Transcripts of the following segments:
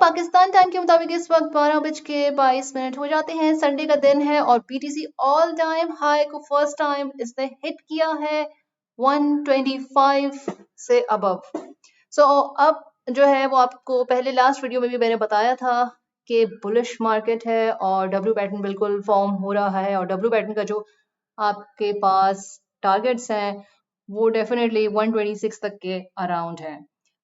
Pakistan time के मुताबिक इस वक्त 12:22 हो जाते हैं। संडे का दिन है और बीटीसी ऑल टाइम हाई को फर्स्ट टाइम इसने हिट किया है 125 से अबव। अब जो है वो आपको पहले लास्ट वीडियो में भी मैंने बताया था कि बुलिश मार्केट है और डब्ल्यू पैटर्न बिल्कुल फॉर्म हो रहा है और डब्ल्यू पैटर्न का जो आपके पास टारगेट्स हैं वो डेफिनेटली 126 तक के अराउंड है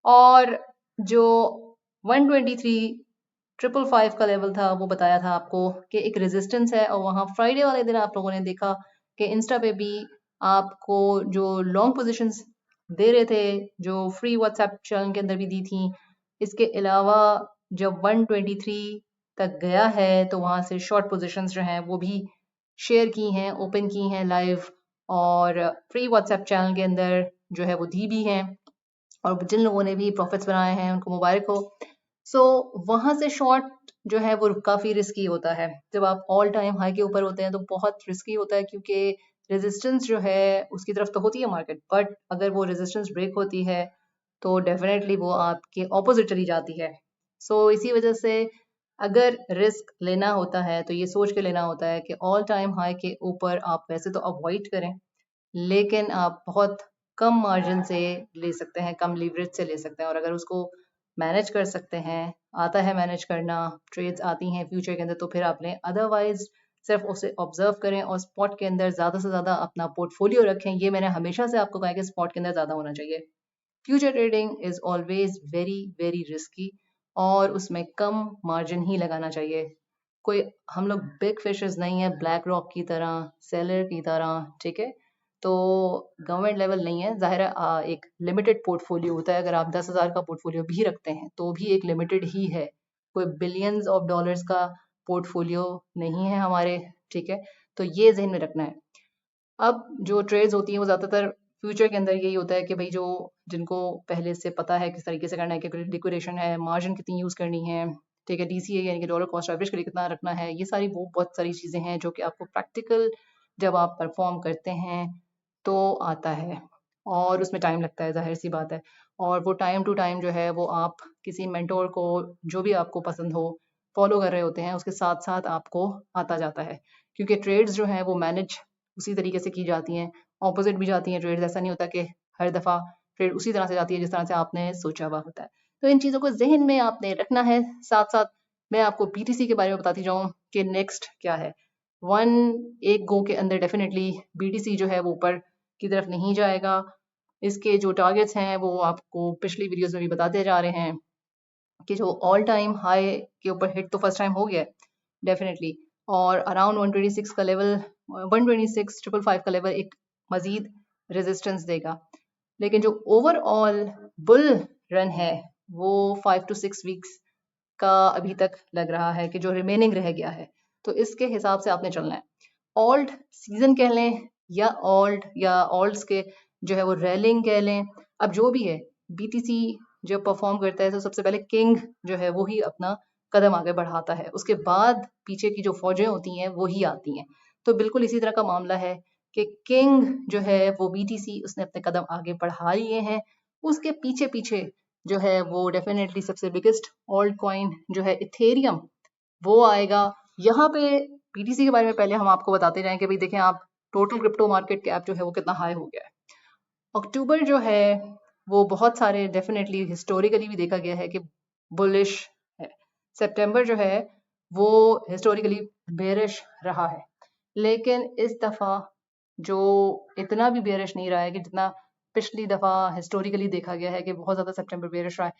और जो 123,555 का लेवल था वो बताया था आपको कि एक रेजिस्टेंस है और वहाँ फ्राइडे वाले दिन आप लोगों ने देखा कि इंस्टा पे भी आपको जो लॉन्ग पोजीशंस दे रहे थे जो फ्री व्हाट्सएप चैनल के अंदर भी दी थी। इसके अलावा जब 123 तक गया है तो वहाँ से शॉर्ट पोजीशंस जो हैं वो भी शेयर की हैं, ओपन की हैं लाइव और फ्री व्हाट्सएप चैनल के अंदर जो है वो दी भी हैं और जिन लोगों ने भी प्रॉफिट्स बनाए हैं उनको मुबारक हो। वहां से शॉर्ट जो है वो काफी रिस्की होता है। जब आप ऑल टाइम हाई के ऊपर होते हैं तो बहुत रिस्की होता है क्योंकि रेजिस्टेंस जो है उसकी तरफ तो होती है मार्केट, बट अगर वो रेजिस्टेंस ब्रेक होती है तो डेफिनेटली वो आपके ऑपोजिट चली जाती है। इसी वजह से अगर रिस्क लेना होता है तो ये सोच के लेना होता है कि ऑल टाइम हाई के ऊपर आप वैसे तो अवॉइड करें, लेकिन आप बहुत कम मार्जिन से ले सकते हैं, कम लीवरेज से ले सकते हैं और अगर उसको मैनेज कर सकते हैं, आता है मैनेज करना, ट्रेड्स आती हैं फ्यूचर के अंदर तो फिर आपने, अदरवाइज सिर्फ उसे ऑब्जर्व करें और स्पॉट के अंदर ज़्यादा से ज़्यादा अपना पोर्टफोलियो रखें। ये मैंने हमेशा से आपको कहा कि स्पॉट के अंदर ज़्यादा होना चाहिए। Future trading is always very very risky और उसमें कम मार्जिन ही लगाना चाहिए। कोई हम लोग बिग फिशेस नहीं है ब्लैक रॉक की तरह, सेलर की तरह, ठीक है। तो गवर्नमेंट लेवल नहीं है, ज़ाहिर है एक लिमिटेड पोर्टफोलियो होता है। अगर आप 10,000 का पोर्टफोलियो भी रखते हैं तो भी एक लिमिटेड ही है, कोई बिलियंस ऑफ डॉलर्स का पोर्टफोलियो नहीं है हमारे, ठीक है। तो ये जहन में रखना है। अब जो ट्रेड्स होती हैं वो ज़्यादातर फ्यूचर के अंदर यही होता है कि भाई जो जिनको पहले से पता है किस तरीके से करना है, कि लिक्विडेशन है, मार्जिन कितनी यूज़ करनी है, ठीक है, डीसीए यानी कि डॉलर कॉस्ट एवरेज के लिए कितना रखना है, ये सारी वो बहुत सारी चीज़ें हैं जो कि आपको प्रैक्टिकल जब आप परफॉर्म करते हैं तो आता है और उसमें टाइम लगता है, ज़ाहिर सी बात है। और वो टाइम टू टाइम जो है वो आप किसी मेंटोर को जो भी आपको पसंद हो फॉलो कर रहे होते हैं, उसके साथ साथ आपको आता जाता है क्योंकि ट्रेड्स जो हैं वो मैनेज उसी तरीके से की जाती हैं, ऑपोजिट भी जाती हैं ट्रेड्स। ऐसा नहीं होता कि हर दफ़ा ट्रेड उसी तरह से जाती है जिस तरह से आपने सोचा हुआ होता है। तो इन चीज़ों को जहन में आपने रखना है। साथ साथ मैं आपको बीटीसी के बारे में बताती जाऊँ कि नेक्स्ट क्या है। एक गो के अंदर डेफिनेटली बीटीसी जो है वो ऊपर की तरफ नहीं जाएगा। इसके जो टारगेट्स हैं वो आपको पिछली वीडियोस में भी बताते जा रहे हैं कि जो ऑल टाइम हाई के ऊपर हिट तो फर्स्ट टाइम हो गया है डेफिनेटली, और अराउंड 126 का लेवल, 126,555 का लेवल एक मजीद रेजिस्टेंस देगा। लेकिन जो ओवरऑल बुल रन है वो 5 to 6 वीक्स का अभी तक लग रहा है कि जो रिमेनिंग रह गया है, तो इसके हिसाब से आपने चलना है। ऑल्ट सीजन कह लें या ऑल्ट्स के जो है वो रेलिंग कह लें, अब जो भी है, बीटीसी जब परफॉर्म करता है तो सबसे पहले किंग जो है वो ही अपना कदम आगे बढ़ाता है, उसके बाद पीछे की जो फौजें होती हैं वो ही आती हैं। तो बिल्कुल इसी तरह का मामला है कि किंग जो है वो बीटीसी उसने अपने कदम आगे बढ़ा लिए हैं, उसके पीछे पीछे जो है वो डेफिनेटली सबसे बिगेस्ट ऑल्ट कॉइन जो है इथेरियम वो आएगा। यहाँ पे बीटीसी के बारे में पहले हम आपको बताते जाएं कि भाई देखें आप, टोटल क्रिप्टो मार्केट कैप जो है वो कितना हाई हो गया है। अक्टूबर जो है वो बहुत सारे डेफिनेटली हिस्टोरिकली भी देखा गया है कि बुलिश है। सितंबर जो है वो हिस्टोरिकली बेरिश रहा है, लेकिन इस दफ़ा जो इतना भी बेरिश नहीं रहा है कि जितना पिछली दफ़ा हिस्टोरिकली देखा गया है कि बहुत ज़्यादा सितंबर बेरिश रहा है।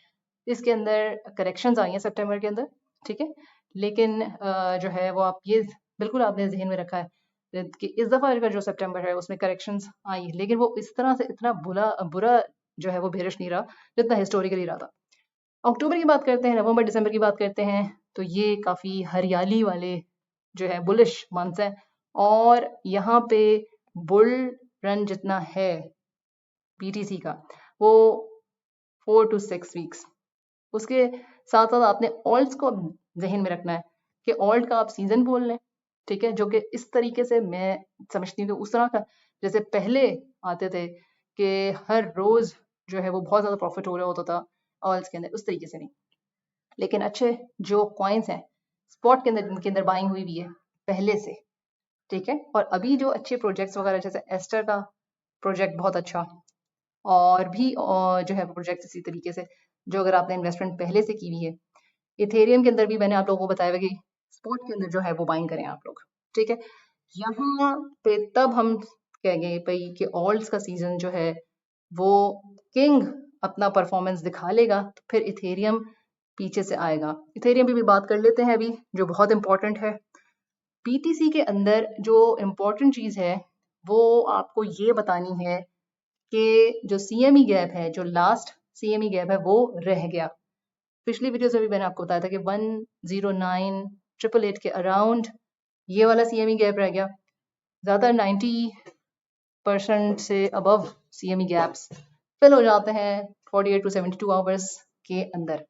इसके अंदर करेक्शंस आई हैं सितंबर के अंदर, ठीक है, लेकिन जो है वो आप ये बिल्कुल आपने जहन में रखा है कि इस दफ़ा का जो सितंबर है उसमें करेक्शंस आई, लेकिन वो इस तरह से इतना बुरा जो है वो बेरिश नहीं रहा जितना हिस्टोरिकली रहा था। अक्टूबर की बात करते हैं, नवंबर दिसंबर की बात करते हैं, तो ये काफ़ी हरियाली वाले जो है बुलिश मंथ्स हैं और यहाँ पे बुल रन जितना है बीटीसी का वो 4 to 6 वीक्स। उसके साथ साथ आपने ऑल्ट्स को जहन में रखना है कि ऑल्ट का आप सीजन बोल लें, ठीक है, जो कि इस तरीके से मैं समझती हूँ कि उस तरह का जैसे पहले आते थे कि हर रोज जो है वो बहुत ज्यादा प्रॉफिट हो रहा होता था ऑल्ट्स के अंदर, उस तरीके से नहीं। लेकिन अच्छे जो कॉइन्स हैं स्पॉट के अंदर, इनके अंदर बाइंग हुई भी है पहले से, ठीक है। और अभी जो अच्छे प्रोजेक्ट्स वगैरह जैसे एस्टर का प्रोजेक्ट बहुत अच्छा, और भी जो है प्रोजेक्ट इसी तरीके से जो अगर आपने इन्वेस्टमेंट पहले से की हुई है। इथेरियम के अंदर भी मैंने आप लोगों को बताया हुआ कि स्पॉट के अंदर जो है वो बाइंग करें आप लोग, ठीक है। यहाँ पे तब हम कहेंगे भाई कि ऑल्ट्स का सीजन जो है वो किंग अपना परफॉर्मेंस दिखा लेगा तो फिर इथेरियम पीछे से आएगा। इथेरियम की भी बात कर लेते हैं अभी, जो बहुत इंपॉर्टेंट है। पीटीसी के अंदर जो इम्पोर्टेंट चीज़ है वो आपको ये बतानी है कि जो सीएमई गैप है, जो लास्ट सीएमई गैप है वो रह गया। पिछली वीडियोस में भी मैंने आपको बताया था कि 109,888 के अराउंड ये वाला सीएमई गैप रह गया। ज़्यादा 90% से अबव सीएमई गैप्स फिल हो जाते हैं 48 to 72 आवर्स के अंदर।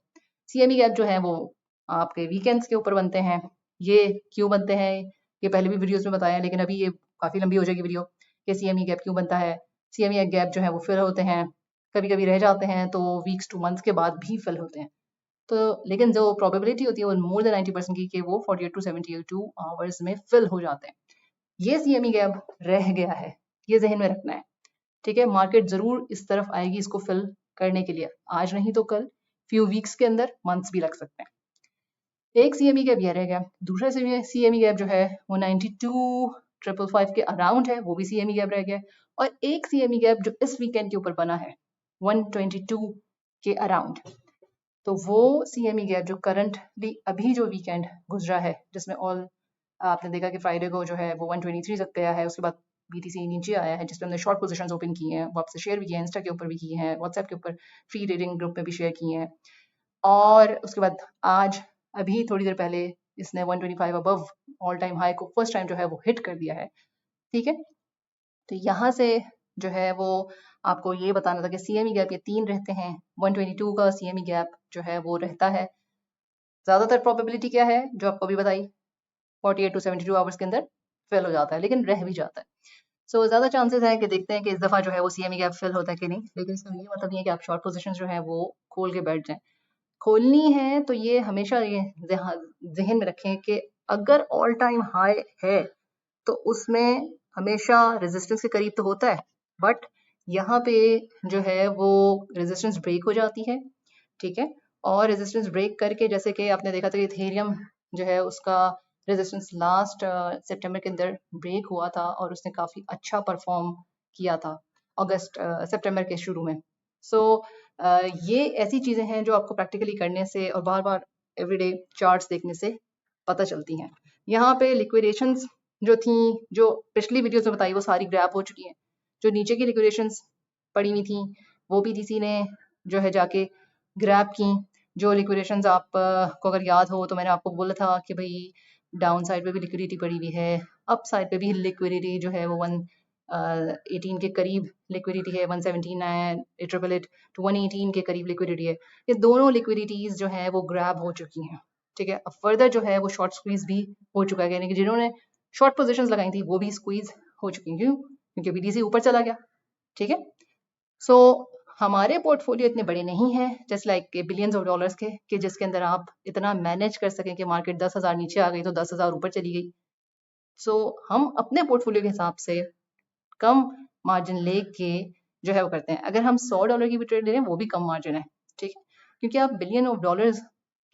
सीएमई गैप जो है वो आपके वीकेंड्स के ऊपर बनते हैं। ये क्यों बनते हैं ये पहले भी वीडियोस में बताया है, लेकिन अभी ये काफ़ी लंबी हो जाएगी वीडियो कि सीएमई गैप क्यों बनता है। सीएमई गैप जो है वो फिल होते हैं, कभी कभी रह जाते हैं तो वीक्स टू मंथ्स के बाद भी फिल होते हैं। तो लेकिन जो प्रोबेबिलिटी होती है वो मोर देन 90% की कि वो 48 to 72 आवर्स में फिल हो जाते हैं। ये सीएमई गैप रह गया है, ये जहन में रखना है, ठीक है। मार्केट जरूर इस तरफ आएगी इसको फिल करने के लिए, आज नहीं तो कल, फ्यू वीक्स के अंदर, मंथ्स भी लग सकते हैं। एक सीएमई गैप ये रह गया। दूसरा सीएमई गैप जो है वो 92,555 के अराउंड है, वो भी सीएमई गैप रह गया। और एक सीएमई गैप जो इस वीकेंड के ऊपर बना है 122 के अराउंड, तो वो सीएमई गैप जो करंटली अभी जो वीकेंड गुजरा है, जिसमें ऑल आपने देखा कि फ्राइडे को जो है वो 123 तक गया है, उसके बाद बीटीसी नीचे आया है, जिसमें हमने शॉर्ट पोजीशंस ओपन की हैं, वो आपसे शेयर भी किए हैं, इंस्टा के ऊपर भी किए हैं, व्हाट्सएप के ऊपर फ्री ट्रेडिंग ग्रुप में भी शेयर किए हैं। और उसके बाद आज अभी थोड़ी देर पहले इसने 125 अबव ऑल टाइम हाई को फर्स्ट टाइम जो है वो हिट कर दिया है, ठीक है। तो यहाँ से जो है वो आपको ये बताना था कि सीएमई गैप ये 3 रहते हैं। 122 का सीएमई गैप जो है वो रहता है। ज़्यादातर प्रोबेबिलिटी क्या है जो आपको अभी बताई, 48 to 72 आवर्स के अंदर फिल हो जाता है, लेकिन रह भी जाता है। सो ज़्यादा चांसेस है कि देखते हैं कि इस दफ़ा जो है वो सीएमई गैप फिल होता है कि नहीं, लेकिन इसका ये मतलब नहीं है कि आप शॉर्ट पोजीशन जो है वो खोल के बैठ जाएं। खोलनी है तो ये हमेशा ये जहन में रखें कि अगर ऑल टाइम हाई है तो उसमें हमेशा रेजिस्टेंस के करीब तो होता है, बट यहाँ पे जो है वो रेजिस्टेंस ब्रेक हो जाती है, ठीक है। और रेजिस्टेंस ब्रेक करके, जैसे कि आपने देखा था कि इथेरियम जो है उसका रेजिस्टेंस लास्ट सितंबर के अंदर ब्रेक हुआ था और उसने काफ़ी अच्छा परफॉर्म किया था अगस्त सितंबर के शुरू में। सो ये ऐसी चीज़ें हैं जो आपको प्रैक्टिकली करने से और बार बार एवरीडे चार्ट्स देखने से पता चलती हैं। यहाँ पे लिक्विडेशंस जो थी, जो पिछली वीडियोस में बताई, वो सारी ग्रैप हो चुकी हैं। जो नीचे की लिक्विडेशंस पड़ी हुई थी वो पीटीसी ने जो है जाके ग्रैप की। जो लिक्विडेशंस आप को अगर याद हो तो मैंने आपको बोला था कि भाई डाउन साइड पे भी लिक्विडिटी पड़ी हुई है, अप साइड पे भी लिक्विडिटी जो है वो 118 के करीब लिक्विडिटी है, 179,888 टू 118 के करीब लिक्विडिटी है। ये दोनों लिक्विडिटीज जो है वो ग्रैब हो चुकी हैं, ठीक है। अब फर्दर जो है वो शॉर्ट स्क्वीज भी हो चुका है, यानी कि जिन्होंने शॉर्ट पोजीशंस लगाई थी वो भी स्क्वीज हो चुकी हैं। क्यों? क्योंकि बीटीसी ऊपर चला गया, ठीक है। सो हमारे पोर्टफोलियो इतने बड़े नहीं हैं just like billions of dollars के, कि जिसके अंदर आप इतना मैनेज कर सकें कि मार्केट 10,000 नीचे आ गई तो 10,000 ऊपर चली गई। सो हम अपने पोर्टफोलियो के हिसाब से कम मार्जिन लेके जो है वो करते हैं। अगर हम $100 की भी ट्रेड ले रहे हैं वो भी कम मार्जिन है, ठीक है। क्योंकि आप बिलियन ऑफ डॉलर्स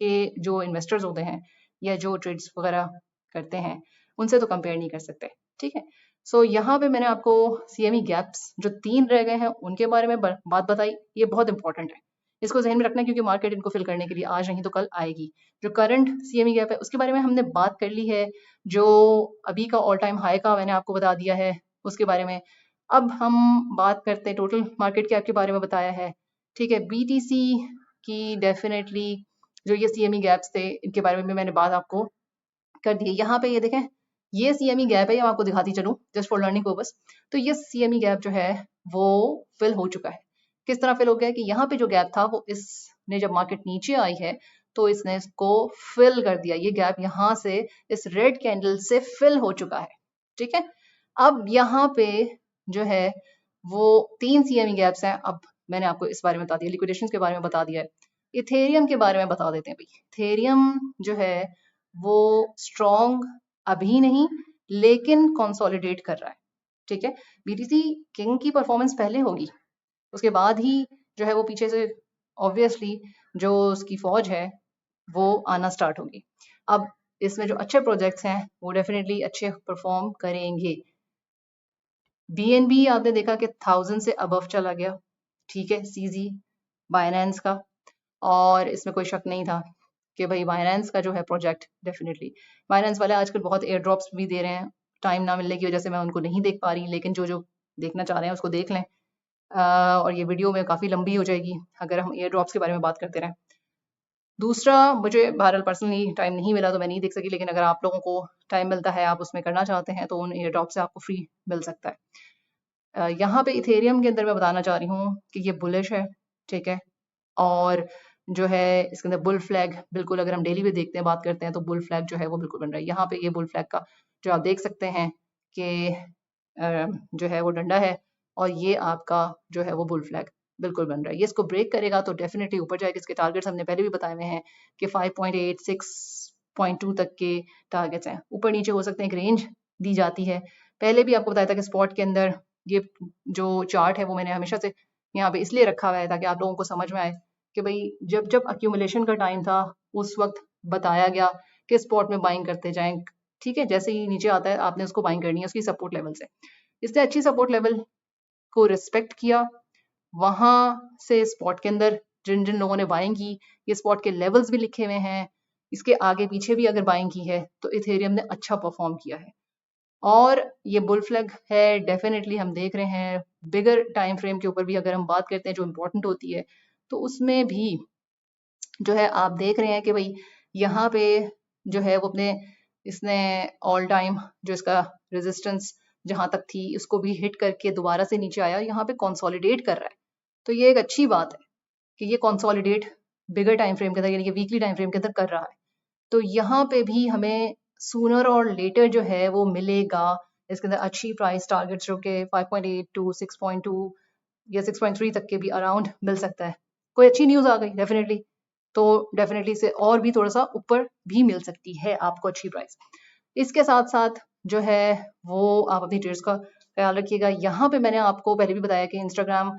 के जो इन्वेस्टर्स होते हैं या जो ट्रेड्स वगैरह करते हैं उनसे तो कंपेयर नहीं कर सकते, ठीक है। सो यहाँ पे मैंने आपको सीएमई गैप्स जो 3 रह गए हैं उनके बारे में बात बताई। ये बहुत इंपॉर्टेंट है, इसको जहन में रखना है, क्योंकि मार्केट इनको फिल करने के लिए आज नहीं तो कल आएगी। जो करंट सीएमई गैप है उसके बारे में हमने बात कर ली है, जो अभी का ऑल टाइम हाई का मैंने आपको बता दिया है उसके बारे में। अब हम बात करते हैं टोटल मार्केट कैप के बारे में बताया है, ठीक है। बीटीसी की डेफिनेटली जो ये सीएमई गैप्स थे इनके बारे में भी मैंने बात आपको कर दी है। यहाँ पे ये देखें, ये सीएमई गैप है, ये मैं आपको दिखाती चलूँ जस्ट फॉर लर्निंग पर्पस। तो ये सीएमई गैप जो है वो फिल हो चुका है। किस तरह फिल हो गया कि यहाँ पे जो गैप था वो इसने जब मार्केट नीचे आई है तो इसने इसको फिल कर दिया। ये गैप यहाँ से इस रेड कैंडल से फिल हो चुका है, ठीक है। अब यहाँ पे जो है वो 3 सीएमई गैप्स हैं। अब मैंने आपको इस बारे में बता दिया, लिक्विडेशन के बारे में बता दिया है। इथेरियम के बारे में बता देते हैं भाई। इथेरियम जो है वो स्ट्रॉन्ग अभी नहीं, लेकिन कंसोलिडेट कर रहा है। ठीक है, बीटीसी किंग की परफॉर्मेंस पहले होगी, उसके बाद ही जो है वो पीछे से ऑब्वियसली जो उसकी फौज है वो आना स्टार्ट होगी। अब इसमें जो अच्छे प्रोजेक्ट्स हैं वो डेफिनेटली अच्छे परफॉर्म करेंगे। बीएनबी आपने देखा कि 1000 से अबव चला गया। ठीक है, सीजी बाइनेंस का, और इसमें कोई शक नहीं था कि भाई बाइनेंस का जो है प्रोजेक्ट डेफिनेटली, बाइनेंस वाले आजकल बहुत एयर ड्रॉप्स भी दे रहे हैं, टाइम ना मिलने की वजह से मैं उनको नहीं देख पा रही, लेकिन जो जो देखना चाह रहे हैं उसको देख लें। और ये वीडियो में काफ़ी लंबी हो जाएगी अगर हम एयर ड्रॉप्स के बारे में बात करते रहें। दूसरा, मुझे बहरहाल पर्सनली टाइम नहीं मिला तो मैं नहीं देख सकी, लेकिन अगर आप लोगों को टाइम मिलता है, आप उसमें करना चाहते हैं, तो उन एयर ड्रॉप से आपको फ्री मिल सकता है। यहाँ पे इथेरियम के अंदर मैं बताना चाह रही हूँ कि ये बुलिश है। ठीक है, और जो है इसके अंदर बुल फ्लैग बिल्कुल, अगर हम डेली भी देखते हैं, बात करते हैं, तो बुल फ्लैग जो है वो बिल्कुल बन रहा है। यहाँ पे ये बुल फ्लैग का जो आप देख सकते हैं कि जो है वो डंडा है, और ये आपका जो है वो बुल फ्लैग बिल्कुल बन रहा है। ये इसको ब्रेक करेगा तो डेफिनेटली ऊपर जाएगा। इसके टारगेट्स हमने पहले भी बताए हुए हैं कि 5.8 6.2 तक के टारगेट्स हैं। ऊपर नीचे हो सकते हैं, एक रेंज दी जाती है। पहले भी आपको बताया था कि स्पॉट के अंदर ये जो चार्ट है वो मैंने हमेशा से यहाँ पे इसलिए रखा हुआ है ताकि आप लोगों को समझ में आए कि भाई जब जब अक्यूमुलेशन का टाइम था उस वक्त बताया गया कि स्पॉट में बाइंग करते जाएं। ठीक है, जैसे ही नीचे आता है आपने उसको बाइंग करनी है उसकी सपोर्ट लेवल से। इसने अच्छी सपोर्ट लेवल को रिस्पेक्ट किया, वहां से स्पॉट के अंदर जिन जिन लोगों ने बाइंग की, ये स्पॉट के लेवल्स भी लिखे हुए हैं, इसके आगे पीछे भी अगर बाइंग की है तो इथेरियम ने अच्छा परफॉर्म किया है। और ये बुल फ्लैग है, डेफिनेटली हम देख रहे हैं बिगर टाइम फ्रेम के ऊपर भी अगर हम बात करते हैं जो इम्पोर्टेंट होती है, तो उसमें भी जो है आप देख रहे हैं कि भाई यहाँ पे जो है वो अपने इसने ऑल टाइम जो इसका रेजिस्टेंस जहां तक थी उसको भी हिट करके दोबारा से नीचे आया, यहाँ पे कंसोलिडेट कर रहा है। तो ये एक अच्छी बात है कि ये कंसोलिडेट बिगर टाइम फ्रेम के अंदर यानी कि वीकली टाइम फ्रेम के अंदर कर रहा है। तो यहाँ पे भी हमें सूनर और लेटर जो है वो मिलेगा। इसके अंदर अच्छी प्राइस टारगेट जो कि 5.8 टू 6.2 या 6.3 तक के भी अराउंड मिल सकता है। कोई अच्छी न्यूज़ आ गई डेफिनेटली, तो डेफिनेटली से और भी थोड़ा सा ऊपर भी मिल सकती है आपको अच्छी प्राइस। इसके साथ साथ जो है वो आप अपनी ट्रेड्स का ख्याल रखिएगा। यहाँ पे मैंने आपको पहले भी बताया कि इंस्टाग्राम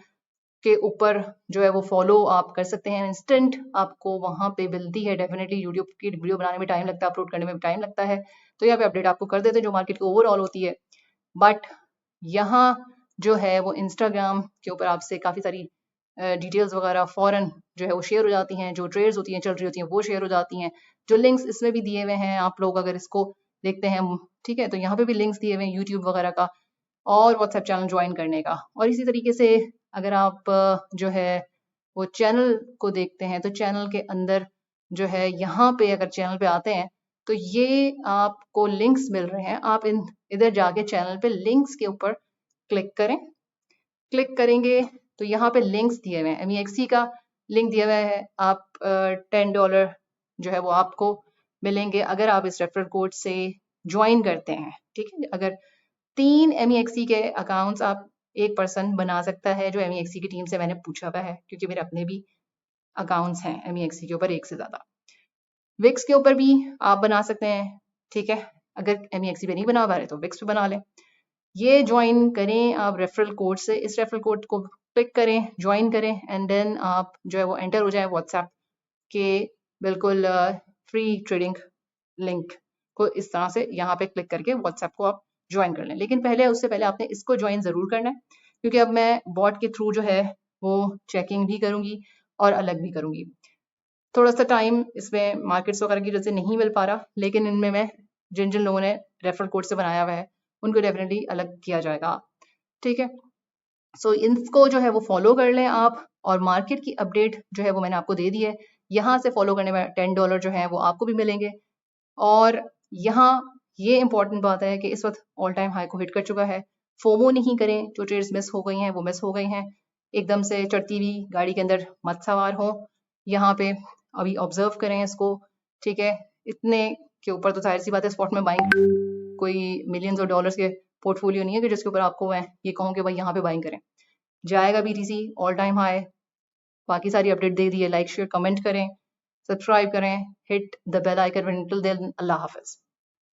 के ऊपर जो है वो फॉलो आप कर सकते हैं, इंस्टेंट आपको वहां पे मिलती है। डेफिनेटली यूट्यूब की वीडियो बनाने में टाइम लगता है, अपलोड करने में टाइम लगता है, तो यहाँ पे अपडेट आपको कर देते हैं जो मार्केट की ओवरऑल होती है। बट यहाँ जो है वो इंस्टाग्राम के ऊपर आपसे काफ़ी सारी डिटेल्स वगैरह फ़ौरन जो है वो शेयर हो जाती हैं, जो ट्रेड्स होती हैं चल रही होती हैं वो शेयर हो जाती हैं, जो लिंक्स इसमें भी दिए हुए हैं आप लोग अगर इसको देखते हैं। ठीक है, तो यहाँ पे भी लिंक्स दिए हुए हैं यूट्यूब वगैरह का और व्हाट्सएप चैनल ज्वाइन करने का। और इसी तरीके से अगर आप जो है वो चैनल को देखते हैं, तो चैनल के अंदर जो है यहाँ पे अगर चैनल पे आते हैं तो ये आपको लिंक्स मिल रहे हैं। आप इधर जाके चैनल पे लिंक्स के ऊपर क्लिक करें। क्लिक करेंगे तो यहाँ पे लिंक्स दिए हुए हैं, MEXC का लिंक दिया हुआ है। आप $10 जो है वो आपको मिलेंगे अगर आप इस रेफरल कोड से ज्वाइन करते हैं। ठीक है, अगर 3 MEXC के अकाउंट्स आप एक पर्सन बना सकता है, जो MEXC की टीम से मैंने पूछा हुआ है, क्योंकि मेरे अपने भी अकाउंट्स हैं MEXC के ऊपर एक से ज़्यादा। विक्स के ऊपर भी आप बना सकते हैं। ठीक है, अगर MEXC पे नहीं बना पा रहे तो विक्स पे बना लें। ये ज्वाइन करें आप रेफरल कोड से, इस रेफरल कोड को क्लिक करें, ज्वाइन करें, एंड देन आप जो है वो एंटर हो जाए व्हाट्सएप के बिल्कुल फ्री ट्रेडिंग लिंक को इस तरह से यहाँ पे क्लिक करके व्हाट्सएप को आप ज्वाइन कर लें। लेकिन पहले उससे पहले आपने इसको ज्वाइन ज़रूर करना है, क्योंकि अब मैं बॉट के थ्रू जो है वो चेकिंग भी करूँगी और अलग भी करूँगी। थोड़ा सा टाइम इसमें मार्केट्स वगैरह की वजह से नहीं मिल पा रहा, लेकिन इनमें मैं जिन जिन लोगों ने रेफरल कोड से बनाया हुआ है उनको डेफिनेटली अलग किया जाएगा। ठीक है, सो इनको जो है वो फॉलो कर लें आप, और मार्केट की अपडेट जो है वो मैंने आपको दे दी है। यहाँ से फॉलो करने में $10 जो है वो आपको भी मिलेंगे। और यहाँ ये इंपॉर्टेंट बात है कि इस वक्त ऑल टाइम हाई को हिट कर चुका है। फोमो नहीं करें, जो ट्रेड्स मिस हो गई हैं वो मिस हो गई हैं। एकदम से चढ़ती हुई गाड़ी के अंदर मत सवार हो, यहाँ पे अभी ऑब्जर्व करें इसको। ठीक है, इतने के ऊपर तो जाहिर सी बात है स्पॉट में बाइंग कोई मिलियंस ऑफ डॉलर्स के पोर्टफोलियो नहीं है कि जिसके ऊपर आपको मैं ये कहूँ कि भाई यहाँ पे बाइंग करें। जाएगा BTC ऑल टाइम हाई, बाकी सारी अपडेट दे दी है। लाइक शेयर कमेंट करें, सब्सक्राइब करें, hit the bell icon. Till then अल्लाह हाफिज।